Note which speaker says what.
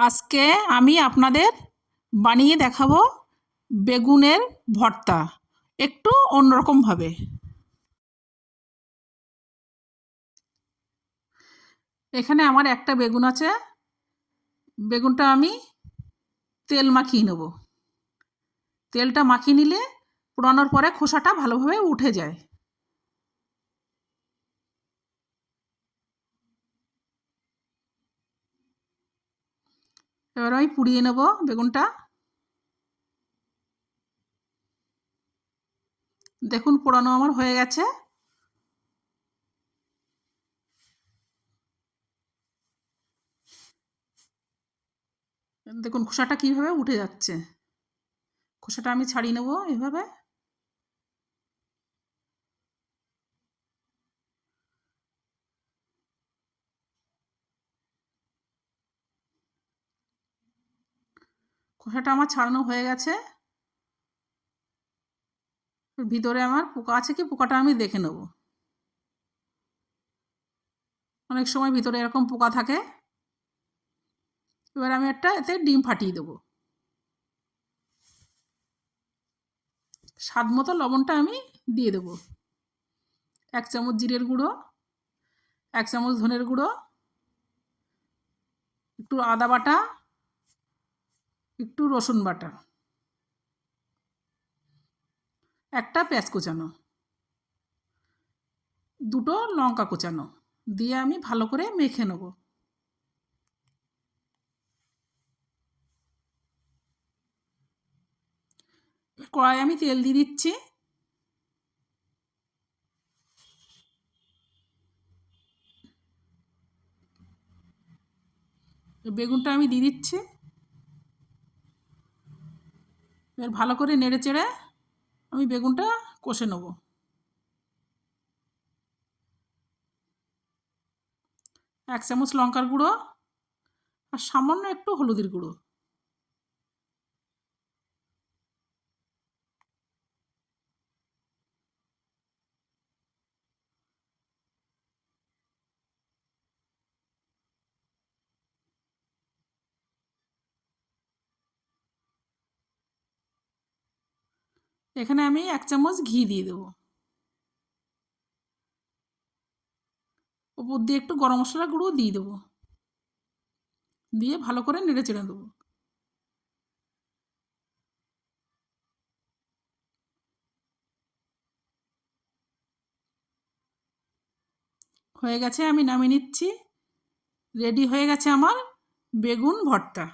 Speaker 1: আজকে আমি আপনাদের বানিয়ে দেখাবো বেগুনের ভর্তা, একটু অন্যরকমভাবে। এখানে আমার একটা বেগুন আছে। বেগুনটা আমি তেল মাখিয়ে নেব। তেলটা মাখিয়ে নিলে পোড়ানোর পরে খোসাটা ভালোভাবে উঠে যায়। এবার আমি পুড়িয়ে নেব বেগুনটা। দেখুন পোড়ানো আমার হয়ে গেছে। দেখুন খোসাটা কীভাবে উঠে যাচ্ছে। খোসাটা আমি ছাড়িয়ে নেব এভাবে। খোসাটা আমার ছাড়ানো হয়ে গেছে। ভিতরে আমার পোকা আছে কি পোকাটা আমি দেখে নেব। অনেক সময় ভিতরে এরকম পোকা থাকে। এবার আমি একটা এতে ডিম ফাটিয়ে দেবো। স্বাদ মতো লবণটা আমি দিয়ে দেবো। 1 চামচ জিরের গুঁড়ো, 1 চামচ ধনের গুঁড়ো, একটু আদা বাটা, একটু রসুন বাটা, একটা পেঁয়াজ কুচানো, 2টো লঙ্কা কুচানো দিয়ে আমি ভালো করে মেখে নেব। কড়াই আমি তেল দিয়ে দিচ্ছি। বেগুনটা আমি দিয়ে দিচ্ছি। এবার ভালো করে নেড়ে চেড়ে আমি বেগুনটা কষে নেব। 1 চামচ লঙ্কার গুঁড়ো আর সামান্য একটু হলুদের গুঁড়ো। এখানে আমি 1 চামচ ঘি দিয়ে দেবো। ওপর দিয়ে একটু গরম মশলার গুঁড়ো দিয়ে দেবো। দিয়ে ভালো করে নেড়ে চেড়ে দেবো। হয়ে গেছে, আমি নামিয়ে নিচ্ছি। রেডি হয়ে গেছে আমার বেগুন ভর্তা।